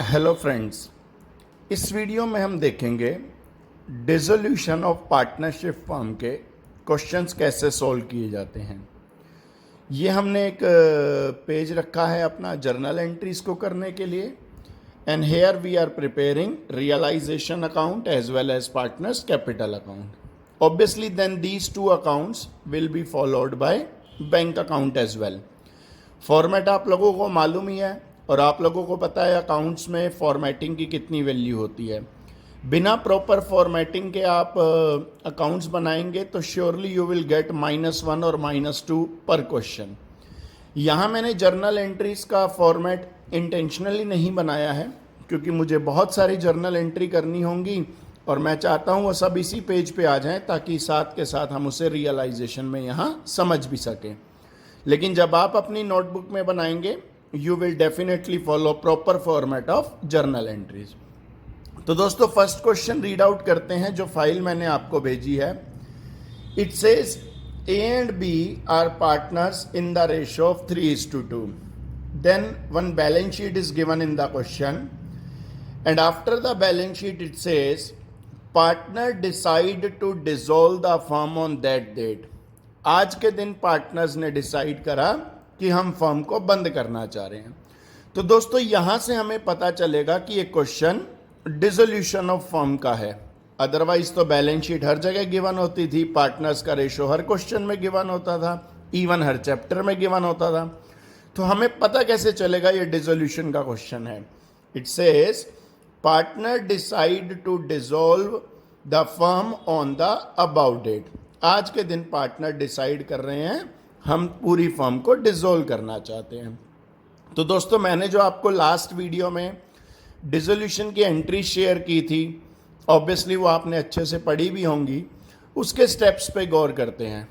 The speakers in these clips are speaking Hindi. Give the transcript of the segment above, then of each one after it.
हेलो फ्रेंड्स, इस वीडियो में हम देखेंगे डिसोल्यूशन ऑफ पार्टनरशिप फर्म के क्वेश्चंस कैसे सॉल्व किए जाते हैं। ये हमने एक पेज रखा है अपना जर्नल एंट्रीज को करने के लिए। And here we are preparing realisation account as well as partners capital account. Obviously then these two accounts will be followed by bank account as well. Format आप लोगों को मालूम ही है और आप लोगों को पता है अकाउंट्स में फॉर्मेटिंग की कितनी वैल्यू होती है। बिना प्रॉपर फॉर्मेटिंग के आप अकाउंट्स बनाएंगे तो श्योरली यू विल गेट -1 और -2 पर क्वेश्चन। यहाँ मैंने जर्नल एंट्रीज का फॉर्मेट इंटेंशनली नहीं बनाया है क्योंकि मुझे बहुत सारी जर्नल एंट्री करनी होंगी और मैं चाहता हूँ वो सब इसी पेज पे आ जाएं ताकि साथ के साथ हम उसे रियलाइजेशन में यहाँ समझ भी सकें। लेकिन जब आप अपनी नोटबुक में बनाएंगे you will definitely follow proper format of journal entries। तो दोस्तों फर्स्ट क्वेश्चन रीड आउट करते हैं जो फाइल मैंने आपको भेजी है। It says A and B are partners in the ratio of 3:2। Then one balance sheet is given in the question and after the balance sheet it says partner decide to dissolve the firm on that date। आज के दिन पार्टनर्स ने डिसाइड करा कि हम फर्म को बंद करना चाह रहे हैं। तो दोस्तों यहां से हमें पता चलेगा कि ये क्वेश्चन डिसोल्यूशन ऑफ फर्म का है। अदरवाइज तो बैलेंस शीट हर जगह गिवन होती थी, पार्टनर्स का रेशो हर क्वेश्चन में गिवन होता था, इवन हर चैप्टर में गिवन होता था। तो हमें पता कैसे चलेगा ये डिसोल्यूशन का क्वेश्चन है। It says partner decide to dissolve the firm on the about date. आज के दिन पार्टनर डिसाइड कर रहे हैं हम पूरी फर्म को डिसॉल्व करना चाहते हैं। तो दोस्तों मैंने जो आपको लास्ट वीडियो में डिसोल्यूशन की एंट्री शेयर की थी, ऑब्वियसली वो आपने अच्छे से पढ़ी भी होंगी। उसके स्टेप्स पे गौर करते हैं।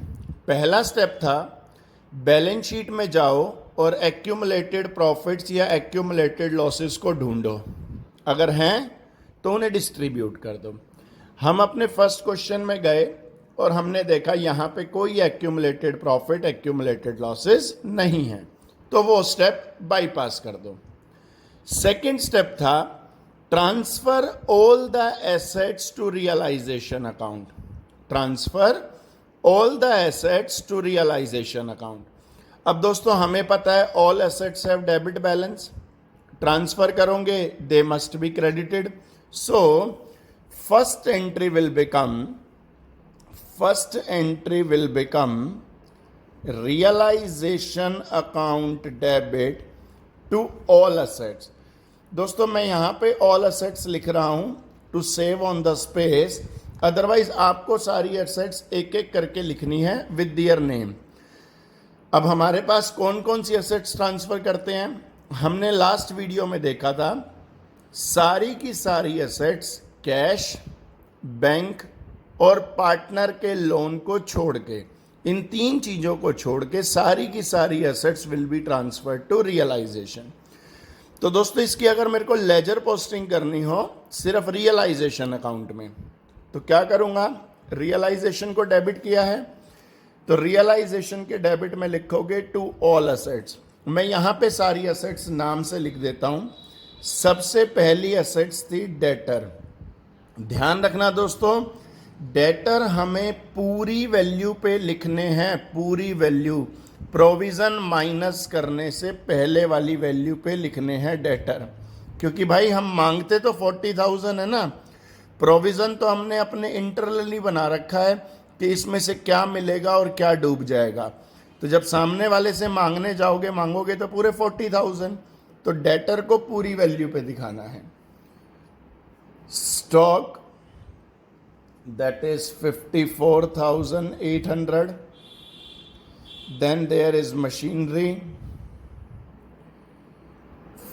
पहला स्टेप था बैलेंस शीट में जाओ और एक्यूमुलेटेड प्रॉफिट्स या एक्यूमुलेटेड लॉसेस को ढूंढो, अगर हैं तो उन्हें डिस्ट्रीब्यूट कर दो। हम अपने फर्स्ट क्वेश्चन में गए और हमने देखा यहाँ पे कोई एक्यूमुलेटेड प्रॉफिट एक्यूमुलेटेड लॉसेस नहीं है, तो वो स्टेप बाईपास कर दो। सेकंड स्टेप था transfer all the assets to realisation account. Transfer all the assets to realisation account. अब दोस्तों हमें पता है all assets have debit balance. Transfer करोगे they must be credited. So first entry will become realization account debit to all assets। दोस्तों मैं यहाँ पे all assets लिख रहा हूँ to save on the space, otherwise आपको सारी assets एक एक करके लिखनी है with their name। अब हमारे पास कौन कौन सी assets ट्रांसफर करते हैं, हमने लास्ट वीडियो में देखा था सारी की सारी assets कैश, बैंक और पार्टनर के लोन को छोड़ के, इन तीन चीज़ों को छोड़ के सारी की सारी assets will be transfer to realisation. तो दोस्तों इसकी अगर मेरे को लेजर पोस्टिंग करनी हो सिर्फ रियलाइजेशन अकाउंट में, तो क्या करूँगा, रियलाइजेशन को डेबिट किया है तो रियलाइजेशन के डेबिट में लिखोगे टू ऑल एसेट्स। मैं यहाँ पे सारी एसेट्स नाम से लिख देता हूँ। सबसे पहली एसेट्स थी डेटर। ध्यान रखना दोस्तों, डेटर हमें पूरी वैल्यू पे लिखने हैं, पूरी वैल्यू, प्रोविज़न माइनस करने से पहले वाली वैल्यू पे लिखने हैं डेटर। क्योंकि भाई हम मांगते तो 40,000 है ना, प्रोविज़न तो हमने अपने इंटरनली बना रखा है कि इसमें से क्या मिलेगा और क्या डूब जाएगा। तो जब सामने वाले से मांगोगे तो पूरे 40,000, तो डेटर को पूरी वैल्यू पे दिखाना है। Stock that is 54,800। then there is machinery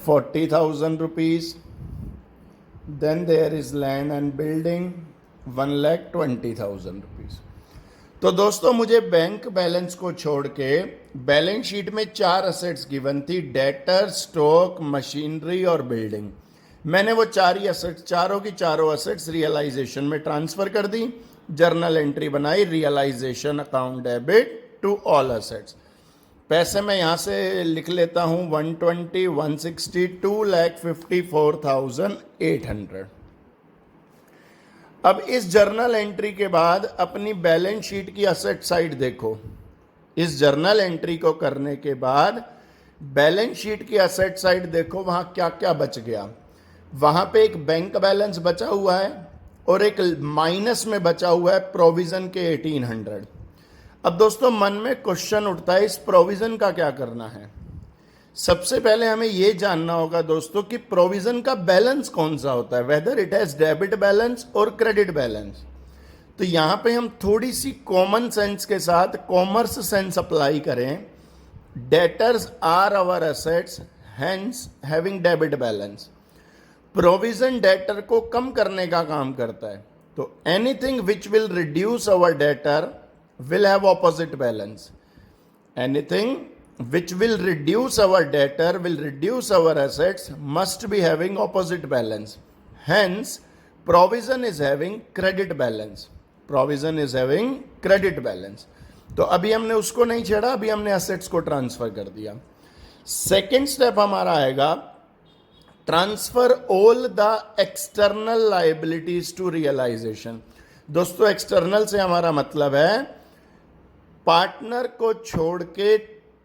40,000 rupees। then there is land and building 1,20,000 rupees। तो दोस्तों मुझे बैंक बैलेंस को छोड़ के बैलेंस शीट में 4 असेट्स गिवन थी, डेटर, स्टॉक, मशीनरी और बिल्डिंग। मैंने वो चारों की चारों असेट्स रियलाइजेशन में ट्रांसफर कर दी, जर्नल एंट्री बनाई realisation account debit to all assets. पैसे मैं यहाँ से लिख लेता हूँ 120, 160, 2,54,800। अब इस जर्नल एंट्री के बाद अपनी बैलेंस शीट की असेट साइड देखो। इस जर्नल एंट्री को करने के बाद बैलेंस शीट की असेट साइड देखो, वहां क्या क्या बच गया। वहां पे एक बैंक बैलेंस बचा हुआ है और एक माइनस में बचा हुआ है प्रोविजन के 1800। अब दोस्तों मन में क्वेश्चन उठता है, इस प्रोविजन का क्या करना है। सबसे पहले हमें यह जानना होगा दोस्तों कि प्रोविजन का बैलेंस कौन सा होता है, whether it has debit balance और क्रेडिट बैलेंस। तो यहां पे हम थोड़ी सी कॉमन सेंस के साथ कॉमर्स सेंस अप्लाई करें। Debtors are our assets, hence having debit balance. Provision debtor को कम करने का काम करता है, तो anything which will reduce our debtor will have opposite balance. Anything which will reduce our debtor, will reduce our assets, must be having opposite balance. Hence, provision is having credit balance. Provision is having credit balance. तो अभी हमने उसको नहीं छेड़ा, अभी हमने assets को ट्रांसफर कर दिया। सेकेंड स्टेप हमारा आएगा transfer all the external liabilities to realisation. दोस्तों एक्सटर्नल से हमारा मतलब है पार्टनर को छोड़ के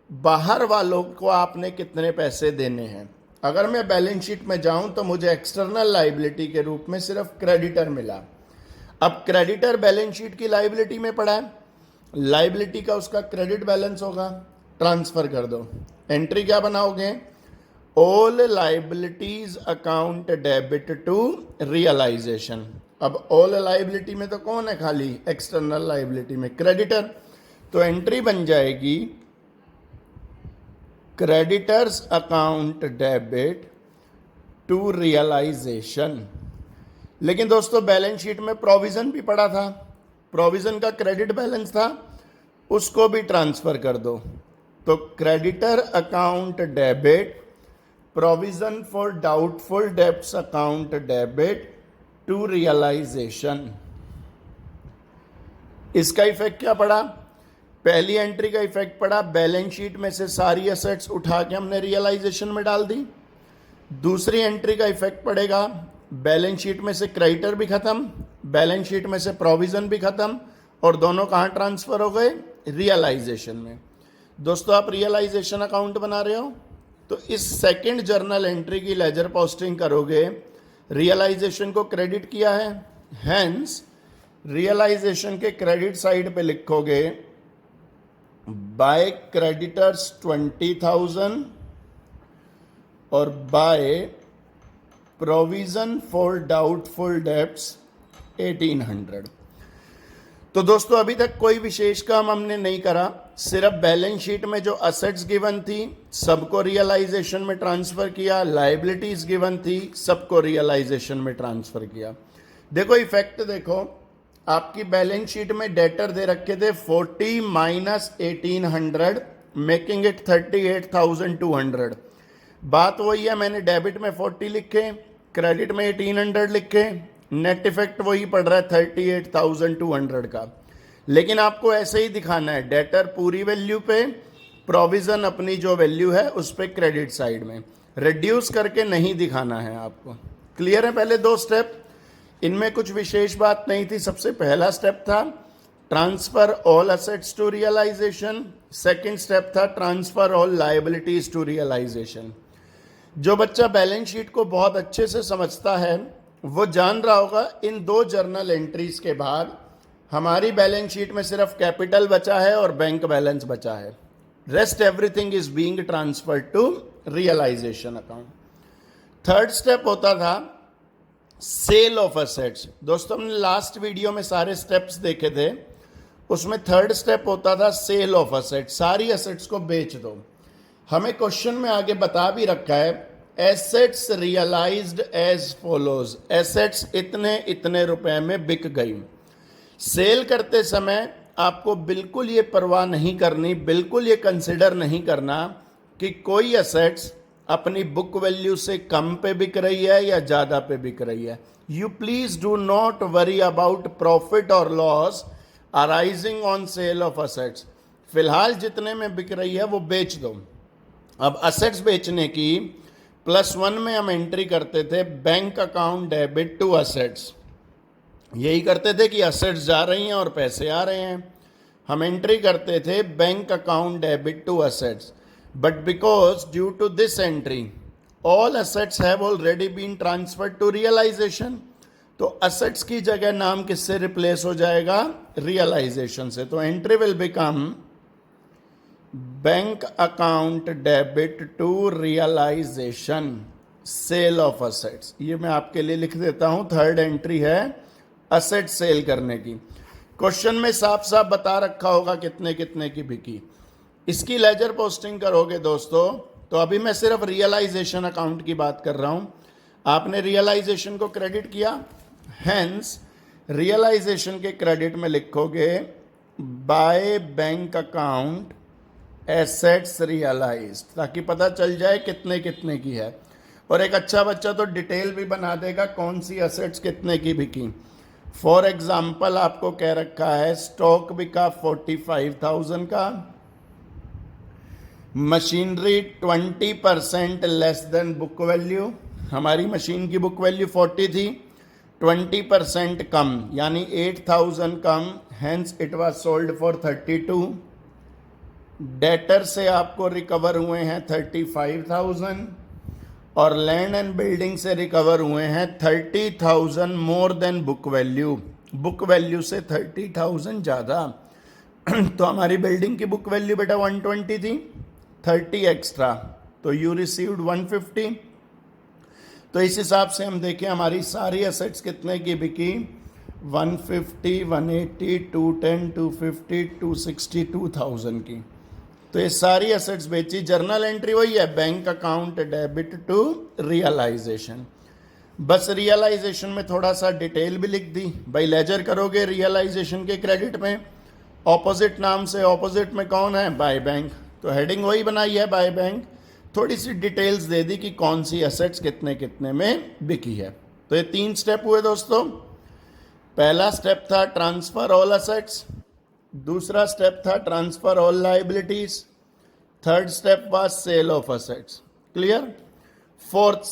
बाहर वालों को आपने कितने पैसे देने हैं। अगर मैं बैलेंस शीट में जाऊं तो मुझे एक्सटर्नल लाइबिलिटी के रूप में सिर्फ क्रेडिटर मिला। अब क्रेडिटर बैलेंस शीट की लाइबिलिटी में पड़ा है, लाइबिलिटी का उसका क्रेडिट बैलेंस होगा, ट्रांसफर कर दो। एंट्री क्या बनाओगे, all liabilities account debit to realisation. अब ऑल लाइबिलिटी में तो कौन है, खाली एक्सटर्नल लाइबिलिटी में क्रेडिटर। तो एंट्री बन जाएगी creditors account debit to realisation. लेकिन दोस्तों बैलेंस शीट में प्रोविजन भी पड़ा था, प्रोविजन का क्रेडिट बैलेंस था, उसको भी ट्रांसफर कर दो। तो creditor account debit, provision for doubtful debts account debit to realisation. इसका इफेक्ट क्या पड़ा, पहली एंट्री का इफेक्ट पड़ा, बैलेंस शीट में से सारी एसेट्स उठा के हमने रियलाइजेशन में डाल दी। दूसरी एंट्री का इफेक्ट पड़ेगा, बैलेंस शीट में से क्रेडिटर भी खत्म, बैलेंस शीट में से प्रोविजन भी खत्म, और दोनों कहाँ ट्रांसफर हो गए, रियलाइजेशन में। दोस्तों आप रियलाइजेशन अकाउंट बना रहे हो तो इस सेकंड जर्नल एंट्री की लेजर पोस्टिंग करोगे, रियलाइजेशन को क्रेडिट किया है, हेंस रियलाइजेशन के क्रेडिट साइड पे लिखोगे बाय क्रेडिटर्स 20,000 और by provision for doubtful debts 1800। तो दोस्तों अभी तक कोई विशेष काम हमने नहीं करा, सिर्फ बैलेंस शीट में जो असेट्स गिवन थी सबको रियलाइजेशन में ट्रांसफर किया, लाइबिलिटीज गिवन थी सबको रियलाइजेशन में ट्रांसफर किया। देखो इफेक्ट देखो, आपकी बैलेंस शीट में डेटर दे रखे थे 40 माइनस 1800 मेकिंग इट 38,200। बात वही है, मैंने डेबिट में 40 लिखे, क्रेडिट में 1800 लिखे, नेट इफेक्ट वही पड़ रहा है 38,200 का। लेकिन आपको ऐसे ही दिखाना है, डेटर पूरी वैल्यू पे, प्रोविजन अपनी जो वैल्यू है उस पे क्रेडिट साइड में, रिड्यूस करके नहीं दिखाना है आपको। क्लियर है पहले दो स्टेप, इनमें कुछ विशेष बात नहीं थी। सबसे पहला स्टेप था transfer all assets to realization, second step था transfer all liabilities to realization. जो बच्चा बैलेंस शीट को बहुत अच्छे से समझता है वो जान रहा होगा इन दो जर्नल एंट्रीज के बाद हमारी बैलेंस शीट में सिर्फ कैपिटल बचा है और बैंक बैलेंस बचा है, rest everything is being transferred to realisation account. Third step होता था सेल ऑफ एसेट्स। दोस्तों हमने लास्ट वीडियो में सारे स्टेप्स देखे थे, उसमें थर्ड स्टेप होता था सेल ऑफ एसेट्स, सारी एसेट्स को बेच दो। हमें क्वेश्चन में आगे बता भी रखा है assets realised as follows, assets इतने इतने रुपए में बिक गई। सेल करते समय आपको बिल्कुल ये परवाह नहीं करनी, बिल्कुल ये कंसिडर नहीं करना कि कोई एसेट्स अपनी बुक वैल्यू से कम पे बिक रही है या ज़्यादा पे बिक रही है। You please do not worry about profit और loss arising on sale of assets. फिलहाल जितने में बिक रही है वो बेच दो। अब असेट्स बेचने की +1 में हम एंट्री करते थे bank account debit to assets. यही करते थे कि असेट्स जा रही हैं और पैसे आ रहे हैं, हम एंट्री करते थे bank account debit to assets. But because due to this entry all assets have already been transferred to realisation, तो असेट्स की जगह नाम किससे रिप्लेस हो जाएगा? रियलाइजेशन से। तो entry will become bank account debit to realisation, sale of assets. ये मैं आपके लिए लिख देता हूं, थर्ड एंट्री है असेट सेल करने की। क्वेश्चन में साफ साफ बता रखा होगा कितने कितने की बिकी। इसकी लेजर पोस्टिंग करोगे दोस्तों, तो अभी मैं सिर्फ रियलाइजेशन अकाउंट की बात कर रहा हूं। आपने रियलाइजेशन को क्रेडिट किया, हेंस रियलाइजेशन के क्रेडिट में लिखोगे by bank account assets realised, ताकि पता चल जाए कितने कितने की है। और एक अच्छा बच्चा तो डिटेल भी बना देगा कौन सी एसेट्स कितने की बिकी। फॉर एग्जाम्पल आपको कह रखा है स्टॉक बिका 45,000 का, machinery 20% less than book value. हमारी मशीन की बुक वैल्यू 40 थी, 20% कम यानी 8,000 कम, hence it was sold for 32। Debtor से आपको रिकवर हुए हैं 35,000 और लैंड एंड बिल्डिंग से रिकवर हुए हैं 30,000 more than book value. Book value से 30,000 ज़्यादा। तो हमारी बिल्डिंग की बुक वैल्यू बेटा 120 थी, 30 एक्स्ट्रा, तो यू रिसीव्ड 150। तो इस हिसाब से हम देखें हमारी सारी एसेट्स कितने की बिकी? 150, 180, 210, 250, 260, 2,000 की। तो ये सारी एसेट्स बेची। जर्नल एंट्री वही है, bank account debit to realisation. बस रियलाइजेशन में थोड़ा सा डिटेल भी लिख दी भाई। लेजर करोगे रियलाइजेशन के क्रेडिट में, ऑपोजिट नाम से, ऑपोजिट में कौन है? बाय बैंक, तो हेडिंग वही बनाई है बाय बैंक। थोड़ी सी डिटेल्स दे दी कि कौन सी एसेट्स कितने कितने में बिकी है। तो ये 3 स्टेप हुए दोस्तों। पहला स्टेप था ट्रांसफर ऑल असेट्स, दूसरा स्टेप था transfer all liabilities, third step was sale of assets. Clear? Fourth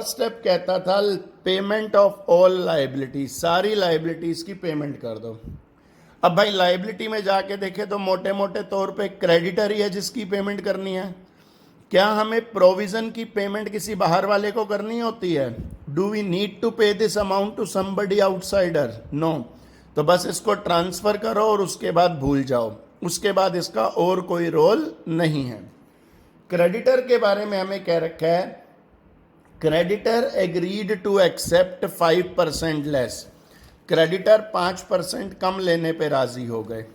step कहता था पेमेंट ऑफ ऑल लाइबिलिटीज, सारी लाइबिलिटीज की पेमेंट कर दो। अब भाई लाइबिलिटी में जाके देखे तो मोटे मोटे तौर पे क्रेडिटर ही है जिसकी पेमेंट करनी है। क्या हमें प्रोविजन की पेमेंट किसी बाहर वाले को करनी होती है? Do we need to pay this amount to somebody outsider? No. तो बस इसको ट्रांसफर करो और उसके बाद भूल जाओ, उसके बाद इसका और कोई रोल नहीं है। क्रेडिटर के बारे में हमें कह रखा है creditor agreed to accept 5% less. Creditor 5% कम लेने पे राजी हो गए।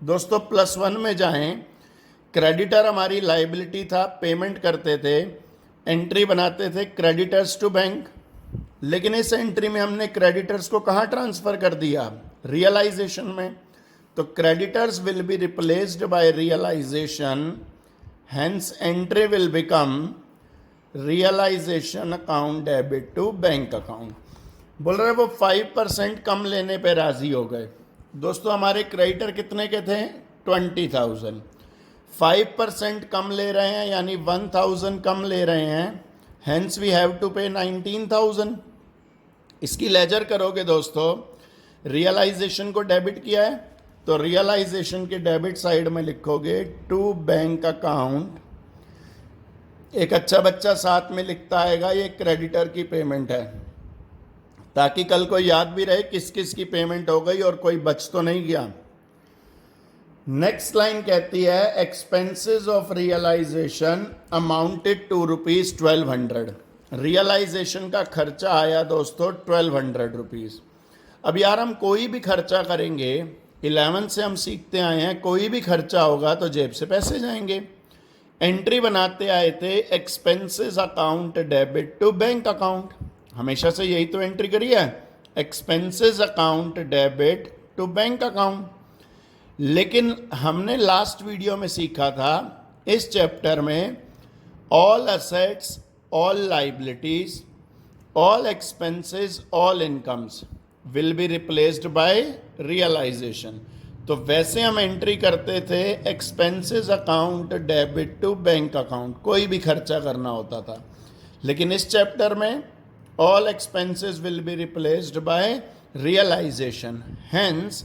दोस्तों +1 में जाएं, क्रेडिटर हमारी लाइबिलिटी था, पेमेंट करते थे, एंट्री बनाते थे क्रेडिटर्स टू बैंक। लेकिन इस एंट्री में हमने क्रेडिटर्स को कहाँ ट्रांसफर कर दिया? रियलाइजेशन में। तो creditors will be replaced by realisation, hence entry will become realisation account debit to bank account. बोल रहे वो 5% कम लेने पे राजी हो गए। दोस्तों हमारे क्रेडिटर कितने के थे? 20,000। 5% कम ले रहे हैं यानी 1,000 कम ले रहे हैं, हेंस वी हैव टू पे 19,000। इसकी लेजर करोगे दोस्तों, रियलाइजेशन को डेबिट किया है तो रियलाइजेशन के डेबिट साइड में लिखोगे टू बैंक अकाउंट। एक अच्छा बच्चा साथ में लिखता आएगा ये क्रेडिटर की पेमेंट है, ताकि कल को याद भी रहे किस किस की पेमेंट हो गई और कोई बच तो नहीं गया। नेक्स्ट लाइन कहती है expenses of realisation amounted to ₹1200। Realisation का खर्चा आया दोस्तों 1200 रुपीज़। अब यार हम कोई भी खर्चा करेंगे, 11 से हम सीखते आए हैं, कोई भी खर्चा होगा तो जेब से पैसे जाएंगे। एंट्री बनाते आए थे expenses account debit to bank account, हमेशा से यही तो एंट्री करी है, expenses account debit to bank account. लेकिन हमने लास्ट वीडियो में सीखा था इस चैप्टर में all assets, all liabilities, all expenses, all incomes will be replaced by realisation. तो वैसे हम एंट्री करते थे expenses account debit to bank account, कोई भी खर्चा करना होता था। लेकिन इस चैप्टर में all expenses will be replaced by realisation, hence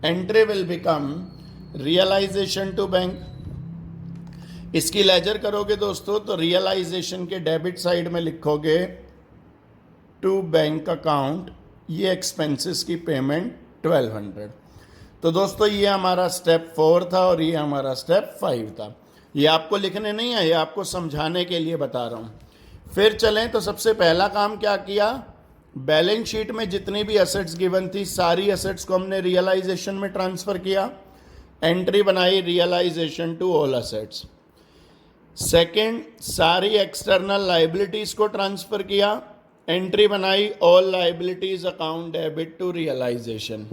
entry will become realisation to bank. इसकी लेजर करोगे दोस्तों तो रियलाइजेशन के डेबिट साइड में लिखोगे टू बैंक अकाउंट, ये एक्सपेंसेस की पेमेंट 1200। तो दोस्तों ये हमारा स्टेप 4 था और ये हमारा स्टेप 5 था। ये आपको लिखने नहीं है, ये आपको समझाने के लिए बता रहा हूँ। फिर चलें तो सबसे पहला काम क्या किया, बैलेंस शीट में जितनी भी एसेट्स गिवन थी सारी एसेट्स को हमने रियलाइजेशन में ट्रांसफ़र किया। एंट्री बनाई realisation to all assets. Second, सारी एक्सटर्नल लाइबिलिटीज़ को ट्रांसफ़र किया। एंट्री बनाई all liabilities account debit to realisation.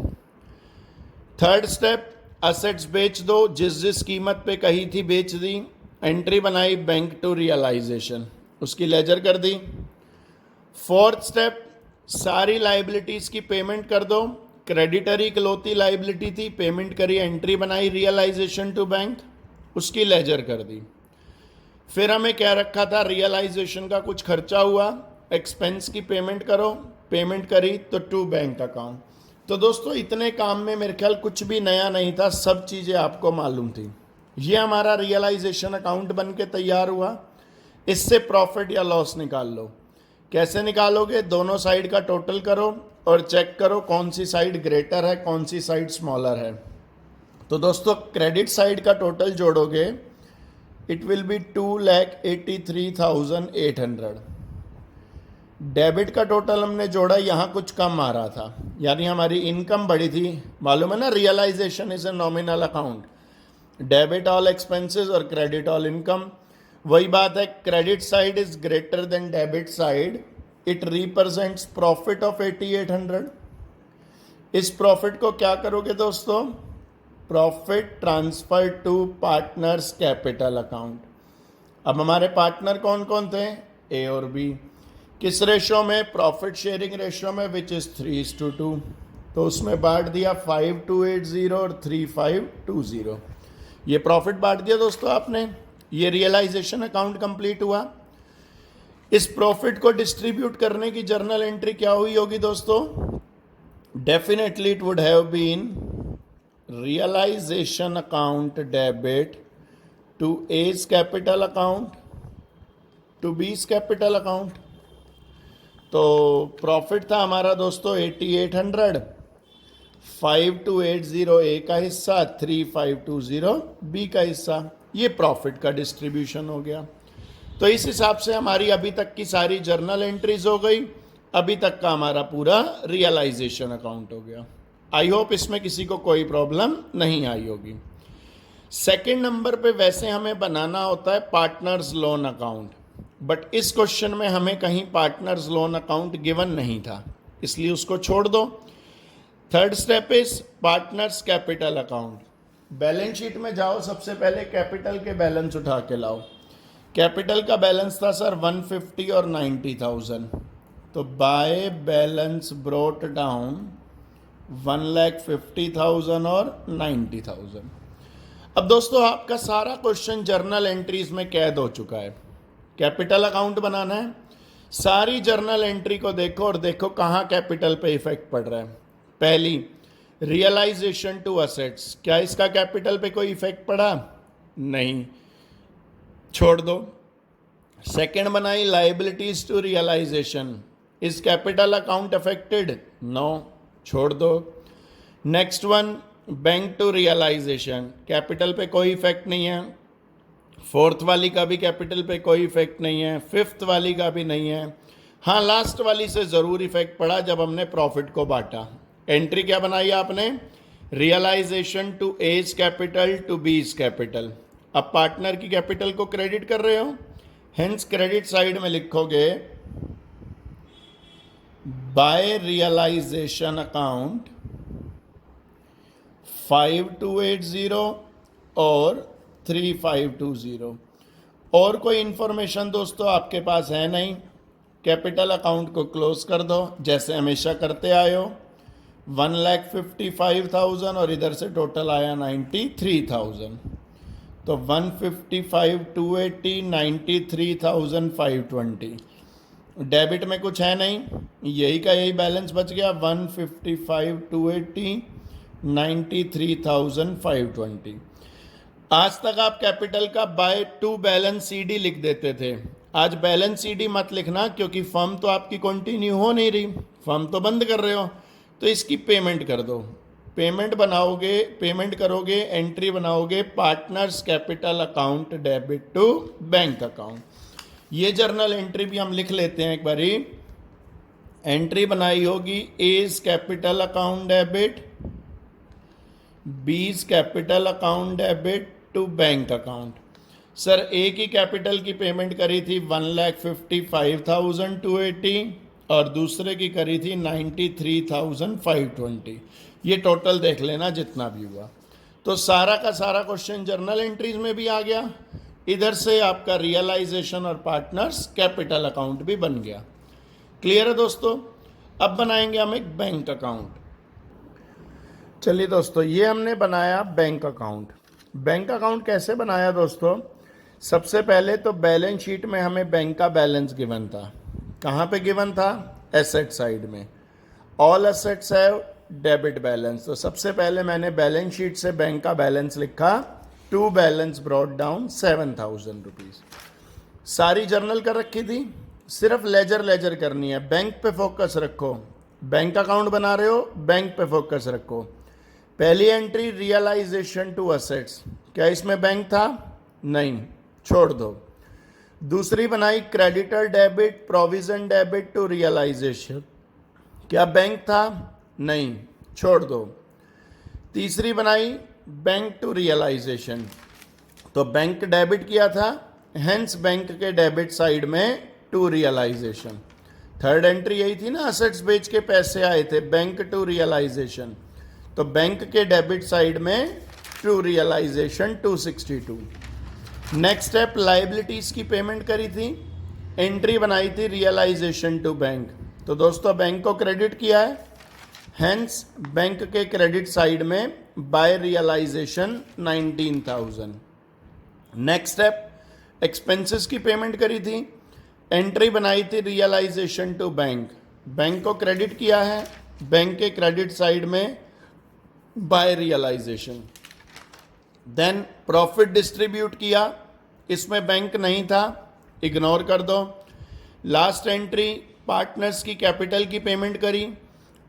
Third step, assets बेच दो, जिस जिस कीमत पे कही थी बेच दी। एंट्री बनाई बैंक टू रियलाइजेशन, उसकी लेजर कर दी। फोर्थ स्टेप, सारी लाइबिलिटीज़ की पेमेंट कर दो। क्रेडिटर इकलौती लाइबिलिटी थी, पेमेंट करी, एंट्री बनाई रियलाइजेशन टू बैंक, उसकी लेजर कर दी। फिर हमें क्या रखा था, रियलाइजेशन का कुछ खर्चा हुआ, एक्सपेंस की पेमेंट करो, पेमेंट करी तो टू बैंक अकाउंट। तो दोस्तों इतने काम में मेरे ख्याल कुछ भी नया नहीं था, सब चीज़ें आपको मालूम थी। ये हमारा रियलाइजेशन अकाउंट बन के तैयार हुआ। इससे प्रॉफिट या लॉस निकाल लो। कैसे निकालोगे, दोनों साइड का टोटल करो और चेक करो कौन सी साइड ग्रेटर है, कौन सी साइड स्मॉलर है। तो दोस्तों क्रेडिट साइड का टोटल जोड़ोगे, इट विल बी 2,83,800। डेबिट का टोटल हमने जोड़ा, यहाँ कुछ कम आ रहा था, यानी हमारी इनकम बढ़ी थी। मालूम है ना, realisation is a nominal account, debit all expenses और क्रेडिट ऑल इनकम। वही बात है, credit side is greater than debit side, it represents profit of 8,800। इस प्रॉफिट को क्या करोगे दोस्तों, profit transfer to partners capital account. अब हमारे पार्टनर कौन कौन थे, ए और बी। किस रेशो में, प्रॉफिट शेयरिंग रेशो में, विच इज़ 3:2। तो उसमें बांट दिया 5,280 और 3,520। ये प्रॉफिट बांट दिया दोस्तों आपने। ये रियलाइजेशन अकाउंट कंप्लीट हुआ। इस प्रॉफिट को डिस्ट्रीब्यूट करने की जर्नल एंट्री क्या हुई होगी दोस्तों, definitely it would have been realisation account debit to A's capital account to B's capital account. तो प्रॉफिट था हमारा दोस्तों 8,800, 5,280 ए का हिस्सा, 3,520 बी का हिस्सा। ये प्रॉफिट का डिस्ट्रीब्यूशन हो गया। तो इस हिसाब से हमारी अभी तक की सारी जर्नल एंट्रीज हो गई। अभी तक का हमारा पूरा रियलाइजेशन अकाउंट हो गया। आई होप इसमें किसी को कोई प्रॉब्लम नहीं आई होगी। सेकंड नंबर पे वैसे हमें बनाना होता है पार्टनर्स लोन अकाउंट, बट इस क्वेश्चन में हमें कहीं पार्टनर्स लोन अकाउंट गिवन नहीं था, इसलिए उसको छोड़ दो। Third step is partners capital account. Balance sheet में जाओ, सबसे पहले कैपिटल के बैलेंस उठा के लाओ। कैपिटल का बैलेंस था सर 150 और 90,000, तो बाय बैलेंस ब्रोट डाउन 1,50,000 और 90,000। अब दोस्तों आपका सारा क्वेश्चन जर्नल एंट्रीज में कैद हो चुका है। कैपिटल अकाउंट बनाना है, सारी जर्नल एंट्री को देखो और देखो कहाँ कैपिटल पे इफेक्ट पड़ रहा है। पहली, रियलाइजेशन टू असेट्स, क्या इसका कैपिटल पे कोई इफेक्ट पड़ा, नहीं, छोड़ दो। सेकंड बनाई liabilities to realisation, is capital account affected, no, छोड़ दो। Next one, bank to realisation, capital पे कोई इफेक्ट नहीं है। फोर्थ वाली का भी कैपिटल पे कोई इफेक्ट नहीं है, फिफ्थ वाली का भी नहीं है। हाँ, लास्ट वाली से ज़रूर इफेक्ट पड़ा जब हमने प्रॉफिट को बांटा। एंट्री क्या बनाई आपने, realisation to A's capital to B's capital. अब पार्टनर की कैपिटल को क्रेडिट कर रहे हो, हेंस क्रेडिट साइड में लिखोगे बाय रियलाइजेशन अकाउंट 5,280 और 3,520। और कोई इंफॉर्मेशन दोस्तों आपके पास है नहीं, कैपिटल अकाउंट को क्लोज कर दो जैसे हमेशा करते आए हो। 1,55,000 और इधर से टोटल आया 93,000। तो 155, 280, 93,520। डेबिट में कुछ है नहीं, यही का यही बैलेंस बच गया 155, 280, 93,520। आज तक आप कैपिटल का बाय टू बैलेंस सीडी लिख देते थे। आज बैलेंस सीडी मत लिखना, क्योंकि फर्म तो आपकी कंटिन्यू हो नहीं रही, फर्म तो बंद कर रहे हो। तो इसकी पेमेंट कर दो। पेमेंट बनाओगे, पेमेंट करोगे, एंट्री बनाओगे partners capital account debit to bank account. ये जर्नल एंट्री भी हम लिख लेते हैं एक बारी। एंट्री बनाई होगी A's capital account debit, B's capital account debit to bank account. Sir एक ही कैपिटल की पेमेंट करी थी 1,55,280 और दूसरे की करी थी 93,520। ये टोटल देख लेना जितना भी हुआ। तो सारा का सारा क्वेश्चन जर्नल एंट्रीज में भी आ गया। इधर से आपका रियलाइजेशन और पार्टनर्स कैपिटल अकाउंट भी बन गया। क्लियर है दोस्तों? अब बनाएंगे हम एक बैंक अकाउंट। चलिए दोस्तों, ये हमने बनाया बैंक अकाउंट। बैंक अकाउंट कैसे बनाया दोस्तों? सबसे पहले तो बैलेंस शीट में हमें बैंक का बैलेंस गिवन था। कहाँ पे गिवन था? एसेट साइड में। All assets have debit balance. तो सबसे पहले मैंने बैलेंस शीट से बैंक का बैलेंस लिखा, to balance brought down 7,000 rupees. सारी जर्नल कर रखी थी, सिर्फ लेजर करनी है। बैंक पे फोकस रखो। बैंक अकाउंट बना रहे हो, बैंक पे फोकस रखो। पहली एंट्री रियलाइजेशन टू असेट्स, क्या इसमें बैंक था? नहीं, छोड़ दो। दूसरी बनाई creditor debit provision debit to realisation, क्या बैंक था? नहीं, छोड़ दो। तीसरी बनाई बैंक टू रियलाइजेशन, तो बैंक डेबिट किया था, हेंस बैंक के डेबिट साइड में टू रियलाइजेशन। थर्ड एंट्री यही थी ना, असेट्स बेच के पैसे आए थे, बैंक टू रियलाइजेशन, तो बैंक के डेबिट साइड में to realisation 262। Next step liabilities की पेमेंट करी थी, एंट्री बनाई थी रियलाइजेशन टू बैंक। तो दोस्तों बैंक को क्रेडिट किया है, हेंस बैंक के क्रेडिट साइड में by realisation 19,000। Next step expenses की पेमेंट करी थी, एंट्री बनाई थी रियलाइजेशन टू बैंक। बैंक को क्रेडिट किया है, बैंक के क्रेडिट साइड में by realisation. Then profit distribute किया, इसमें बैंक नहीं था, इग्नोर कर दो। लास्ट एंट्री पार्टनर्स की कैपिटल की पेमेंट करी,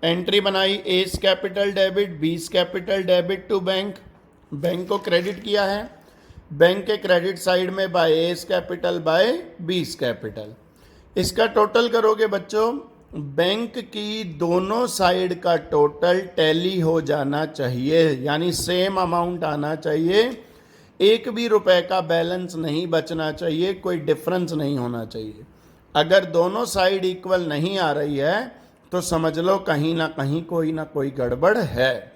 एंट्री बनाई A's capital debit B's capital debit to bank. Bank को क्रेडिट किया है, बैंक के क्रेडिट साइड में बाय एस कैपिटल बाय बीस कैपिटल। इसका टोटल करोगे बच्चों, बैंक की दोनों साइड का टोटल टैली हो जाना चाहिए, यानी सेम अमाउंट आना चाहिए। एक भी रुपए का बैलेंस नहीं बचना चाहिए, कोई डिफरेंस नहीं होना चाहिए। अगर दोनों साइड इक्वल नहीं आ रही है तो समझ लो कहीं ना कोई गड़बड़ है।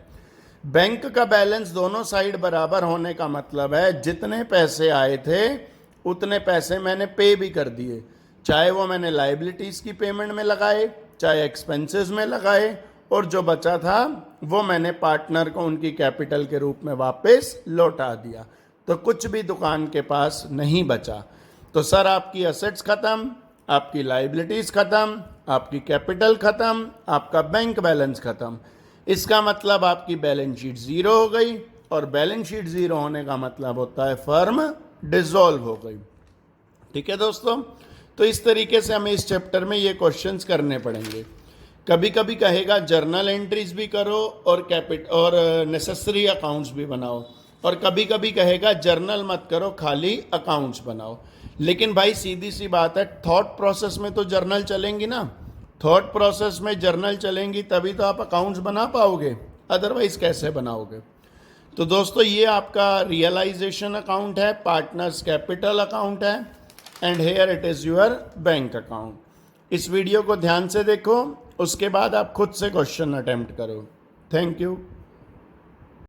बैंक का बैलेंस दोनों साइड बराबर होने का मतलब है जितने पैसे आए थे उतने पैसे मैंने पे भी कर दिए, चाहे वो मैंने लाइबिलिटीज़ की पेमेंट में लगाए, चाहे एक्सपेंसेस में लगाए, और जो बचा था वो मैंने पार्टनर को उनकी कैपिटल के रूप में वापस लौटा दिया। तो कुछ भी दुकान के पास नहीं बचा। तो सर आपकी असेट्स खत्म, आपकी लाइबिलिटीज़ खत्म, आपकी कैपिटल खत्म, आपका बैंक बैलेंस खत्म। इसका मतलब आपकी बैलेंस शीट ज़ीरो हो गई, और बैलेंस शीट ज़ीरो होने का मतलब होता है फर्म डिसॉल्व हो गई। ठीक है दोस्तों, तो इस तरीके से हमें इस चैप्टर में ये क्वेश्चंस करने पड़ेंगे। कभी कभी कहेगा जर्नल एंट्रीज भी करो और नेसेसरी अकाउंट्स भी बनाओ, और कभी कभी कहेगा जर्नल मत करो, खाली अकाउंट्स बनाओ। लेकिन भाई सीधी सी बात है, थॉट प्रोसेस में तो जर्नल चलेंगी ना, थॉट प्रोसेस में जर्नल चलेंगी तभी तो आप अकाउंट्स बना पाओगे, अदरवाइज कैसे बनाओगे। तो दोस्तों ये आपका रियलाइजेशन अकाउंट है, पार्टनर्स कैपिटल अकाउंट है, and here it is your bank account. इस वीडियो को ध्यान से देखो, उसके बाद आप खुद से क्वेश्चन अटेम्प्ट करो। Thank you.